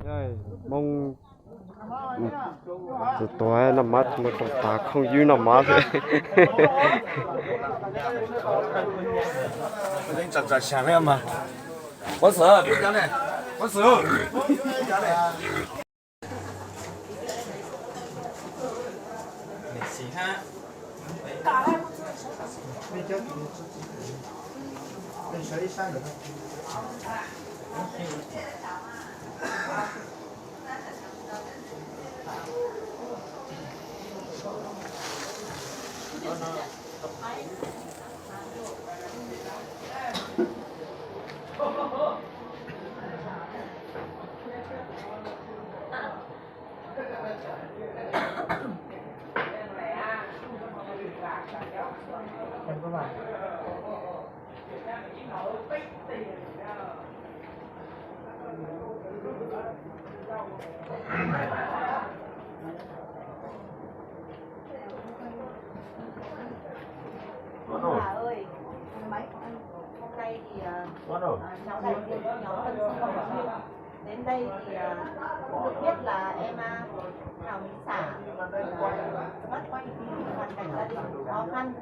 Đây, mong từ tối nằm mắt mà trong ta không dư nằm mắt rồi. Anh chặt chặt chả em mà. Có sợ, biết cái này. Có sợ. Xí ha. Bà ơi, mấy hôm nay thì cháu đại diện cho nhóm Tân Sông Hồng Xuyên đến đây thì cũng được biết là em Thảo Mỹ Xả mất quay vì hoàn cảnh gia đình khó khăn.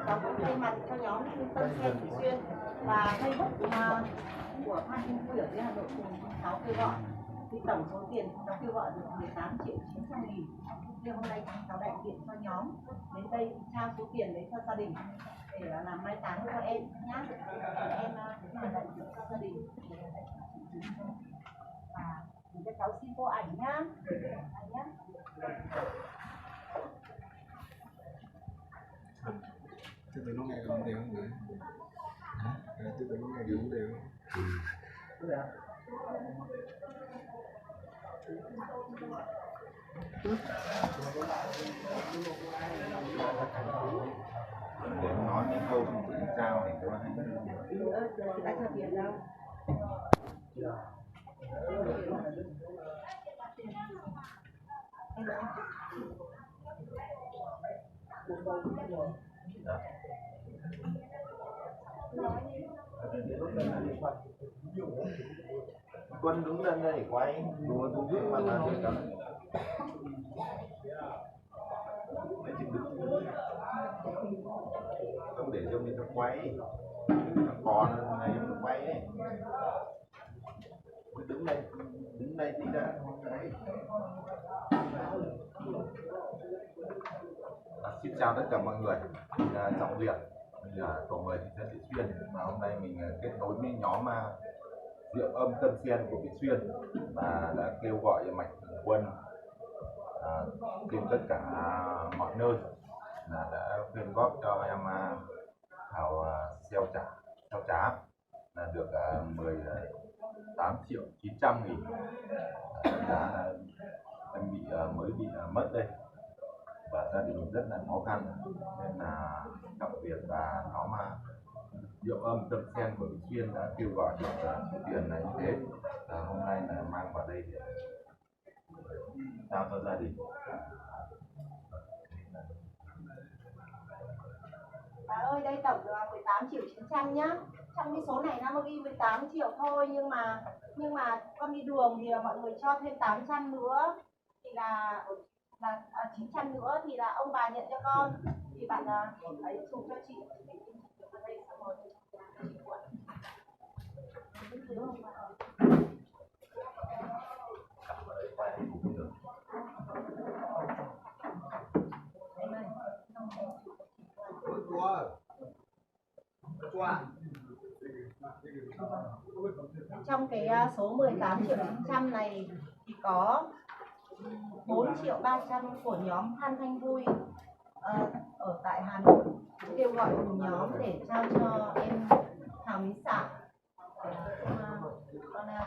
Cháu cũng thay mặt cho nhóm Tân Xuyên Thủy Xuyên và Facebook của Phan Thanh Vui ở dưới Hà Nội cùng cháu kêu gọi thì tổng số tiền cháu kêu gọi được 18.900.000. Thì hôm nay cháu đại diện cho nhóm đến đây trao số tiền đấy cho gia đình để làm mai táng cho em nhá. Em là đại diện cho gia đình và cho cháu xin cô ảnh nhá. Ảnh nhá. Từ từ lúc này cũng đều không từ từ lúc này cũng đều. Để nói những câu không tự cao thì các bạn Đã cho tiền đâu. Quân đứng lên đây quay đùa tôi biết mà làm được cả. Không để cho người ta quay, còn này nó quay ấy. Đứng đây tí đã đấy. Xin chào tất cả mọi người. Trọng Việt là tổ 10 thị trấn Vị Xuyên, và hôm nay mình kết nối với nhóm Diệu Âm Tân Xen của Vị Xuyên và đã kêu gọi mạnh thường quân trên tất cả mọi nơi là đã quyên góp cho em Thảo xeo chả là được 18.900.000. Giá là em mới bị mất đây và gia đình rất là khó khăn, nên là Trọng Việt và nó Diệu Âm Tân Xen của Vị Xuyên đã kêu gọi được số tiền này như thế. Hôm nay là mang vào đây để trao cho gia đình. Bà ơi, đây tổng là 18.900.000 nhá. Trong cái số này nó ghi 18 triệu thôi, nhưng mà con đi đường thì mọi người cho thêm 800 nữa thì là 900 nữa thì là ông bà nhận cho con. Thì bạn ấy chụp cho chị ở đây xong rồi. Trong cái số 18.900.000 này thì có 4.300.000 của nhóm Phan Thanh Vui ở tại Hà Nội kêu gọi cùng nhóm để trao cho em Thảo Mỹ Xả.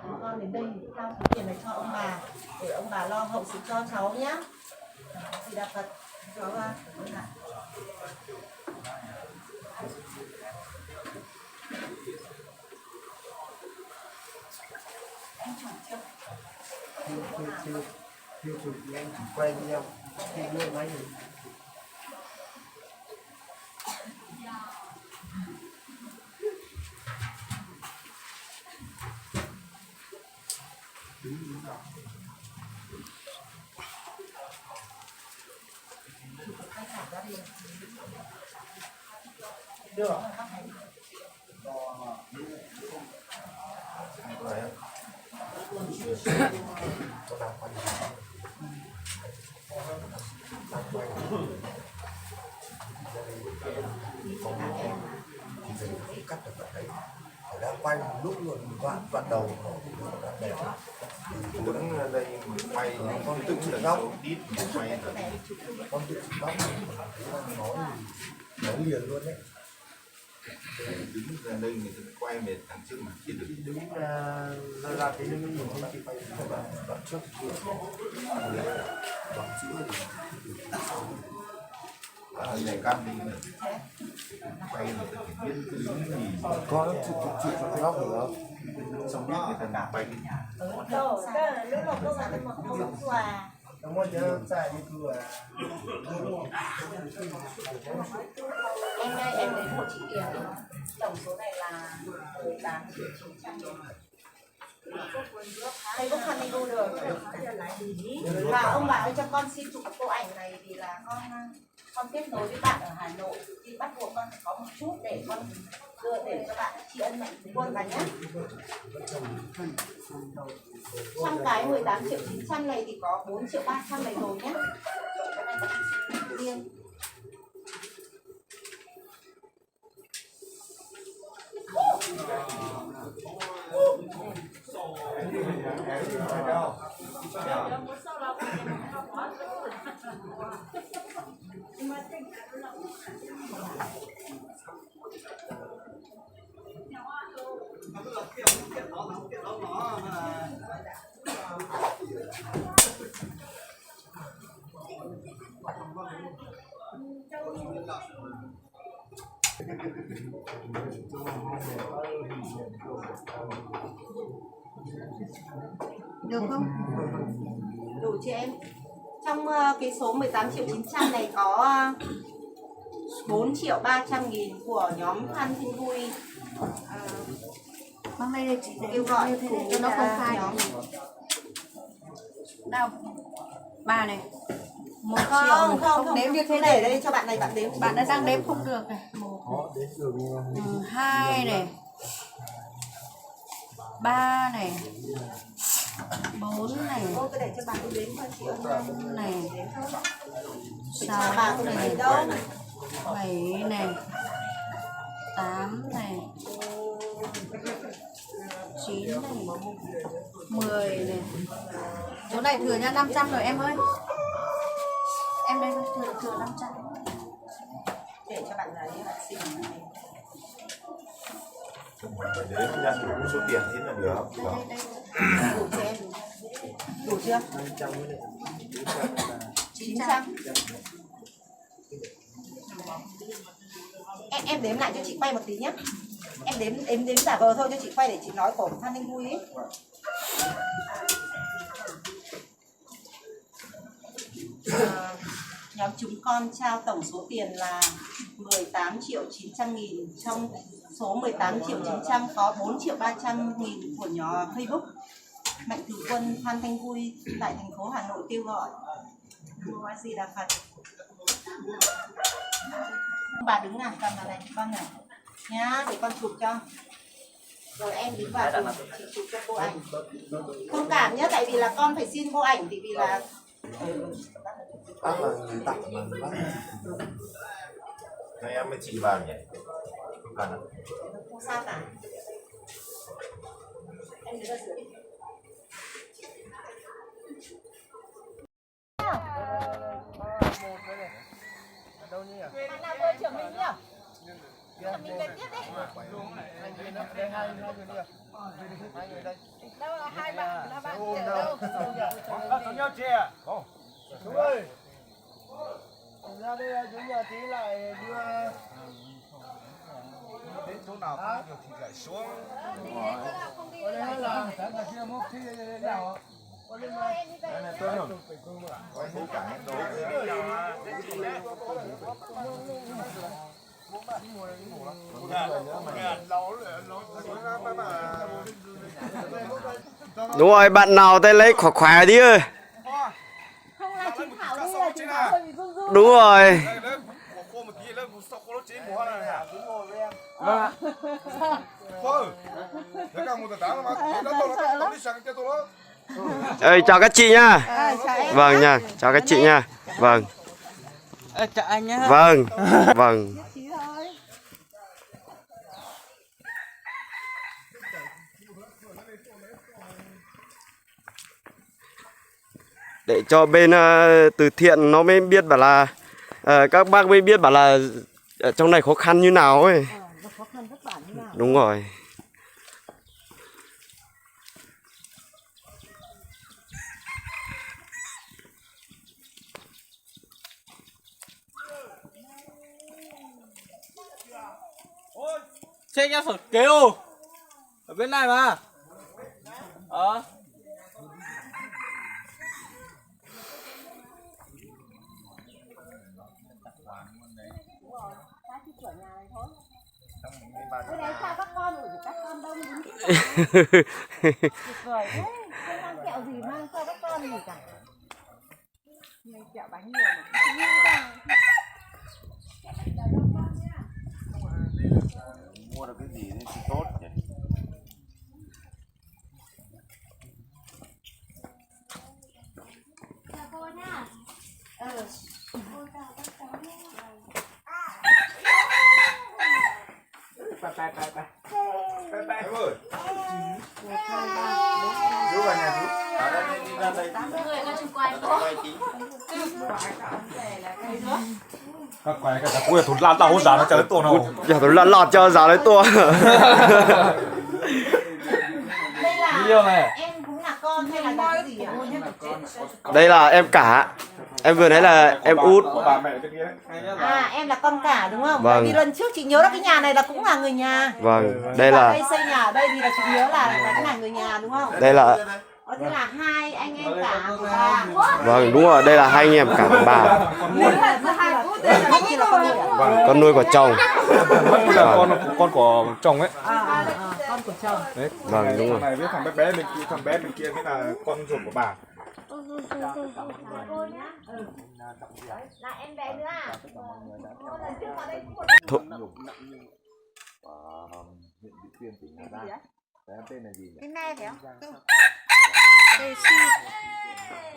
Chúng con đến đây để trao số tiền này cho ông bà để ông bà lo hậu sự cho cháu nhé. Thì đặt Phật cháu anh chụp chưa? Chưa chụp thì anh chỉ quay video khi đưa máy gì. cắt được đoạn đấy phải đang quay một lúc luôn đoạn đầu đoạn đẹp đứng đây mình quay con tự chụp góc ít quay rồi con tự chụp góc nói liền luôn đấy đứng ra đây mình quay về thằng trước mà chỉ được đứng ra cái đứng nhìn thấy chị quay đoạn trước đoạn giữa thì này cam đi quay người ta phải biết cái đứng gì có chụp cái góc được không xong biết người ta quay Đâu, lúc nào cũng là một câu quà. nó muốn nhớ xài đi cửa Em ơi, em lấy một chị tiền đi. Tổng số này là 18 triệu 900 nghìn. Đây có khăn đi đu được. Và ông bà ơi cho con xin chụp bộ ảnh này vì là con kết nối với bạn ở Hà Nội thì bắt buộc con phải có một chút để con đưa để cho bạn tri ân mạnh thường quân vào nhé. Trong cái 18 triệu 900 này thì có 4 triệu 300 này rồi nhé. Cái này có riêng. Được không? Đủ chị em. Trong cái số 18 triệu 900 này có 4 triệu 300 nghìn của nhóm Phan Thanh Vui. Mang đây chị để Kêu gọi để cho nó công khai. nhóm. Đâu? Bà này. 1 triệu Không, không đếm như thế để này. đây cho bạn này bạn đếm. Bạn đã đang đếm không được này. 1 2 này. 3 này. 4 này. Ô, cứ để cho bạn đếm thôi chị ơi. 5 này. Bà 6 không này. thấy đâu. 7 này. 8 này. 9 này. 10 này. Chỗ này thừa nha 500 rồi em ơi. Em đây thừa 500. Để cho bạn ấy bạn xin. phải đến nhân đúng số tiền thế là được. Đủ cho em. Đủ chưa? 900. Em đếm lại cho chị quay một tí nhé. Em đếm giả vờ thôi cho chị quay để chị nói của Phan Thanh Vui ấy. Nhóm chúng con trao tổng số tiền là 18 triệu 900 nghìn. Trong số 18 triệu 900 có 4 triệu 300 nghìn của nhóm Facebook Mạnh Thường Quân Phan Thanh Vui tại thành phố Hà Nội kêu gọi. Mua gì là Phật. Bà đứng nào, cầm vào này con này nhá, để con chụp cho. Rồi em đứng vào chụp, chị chụp cho cô ảnh. Thông cảm nhé, tại vì là con phải xin cô ảnh thì vì là bác là người tặng mà bác Này em mới chị vào nhỉ? Không cần ạ. không sao cả. Em đứng ở dưới. Bạn nào vừa trưởng mình nhỉ? Là mình về tiếp đi. Đâu là hai bạn là bạn chở đâu? Có nhau chị ạ. Chú ơi. Ra đây chú nhà tí lại đưa đến chỗ nào không được thì lại xuống. Ở đây hay là Là kia mốc thi nào. Đây này tôi rồi. Quay hết cả những đồ. Đúng rồi, bạn nào tay lấy khỏe khỏe đi ơi. Không là chị Thảo đi là chị Thảo hơi bị run run. Đúng rồi. Ơi, chào các chị nha. Vâng nha, chào các chị nha. Vâng. Chào anh nhá. Vâng. Vâng. Để cho bên từ thiện nó mới biết bảo là các bác mới biết bảo là ở trong này khó khăn như nào ấy. Khó khăn vất vả như nào. Đúng rồi. Check nhá, phải kêu ở bên này mà. Đây này sao các con rồi các con đông đúng tuyệt vời thế. Không mang kẹo gì mang cho các con gì cả. Này kẹo bánh nhiều mà. Mua được cái gì thì tốt nhỉ. Chú vào nhà chú. Ở đây đi ra đây. Các quái cái cua thụt lan tàu giá nó chờ đến tổ nào. Giờ tôi lọt lọt cho giá lấy tua. Đây là Video này. em cũng là con hay là cái gì ạ? Đây là em cả. Em vừa nãy là em út. Bà mẹ cái kia. À em là con cả đúng không? Vâng. Vì lần trước chị nhớ là cái nhà này là cũng là người nhà. Vâng, đây là Đây xây nhà ở đây thì là chị nhớ là cũng là người nhà đúng không? đây là Thế là hai anh em cả của bà. vâng, đúng rồi, đây là hai anh em cả của bà. Con nuôi của chồng. Đây là con của chồng ấy. Con của chồng. Đấy. Vâng, đúng rồi. Này viết thằng bé bên kia, thằng bé bên kia mới là con ruột của bà. Là em bé nữa à? Lần trước vào đây Thu- Huyện Vị Xuyên tỉnh Hà Giang. Đấy, tên là gì nhỉ? Em bé phải không?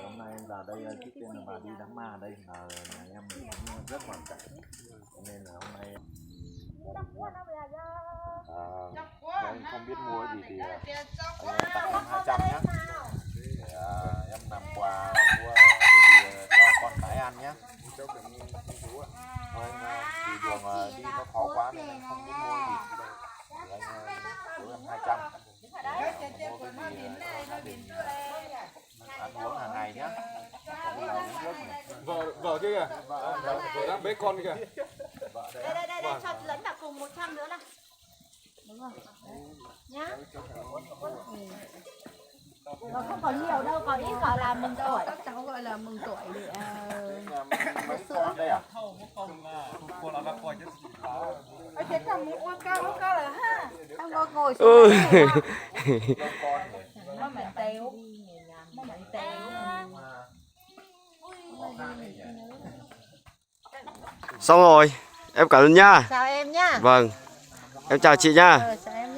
Hôm nay em vào đây trước tiên là bà đi đám ma ở đây là nhà em cũng rất hoàn cảnh. Cho nên là hôm nay em không biết mua gì thì anh em tặng em 200 nhé. Để em làm quà mua cái gì cho con cái ăn nhé. Thôi thì đường đi nó khó quá nên em không biết mua gì đâu. Thì anh cho em 200. Mua cái gì cho gia đình ăn uống hàng ngày nhé. Uống nước này. Vợ kia kìa. Vợ đang bế con kìa. đây cho lẫn vào cùng 100 nữa này. Đúng rồi. Nhá. Nó không có nhiều đâu, có ít gọi là mừng tuổi. Các cháu gọi là mừng tuổi để Mấy con đây à? thế còn một con cao là ha. Không có ngồi Ừ. nó mảnh téo. Nó mảnh téo. Xong rồi, em cảm ơn nha. Chào em nhá. Vâng, em chào chị nha. Chào em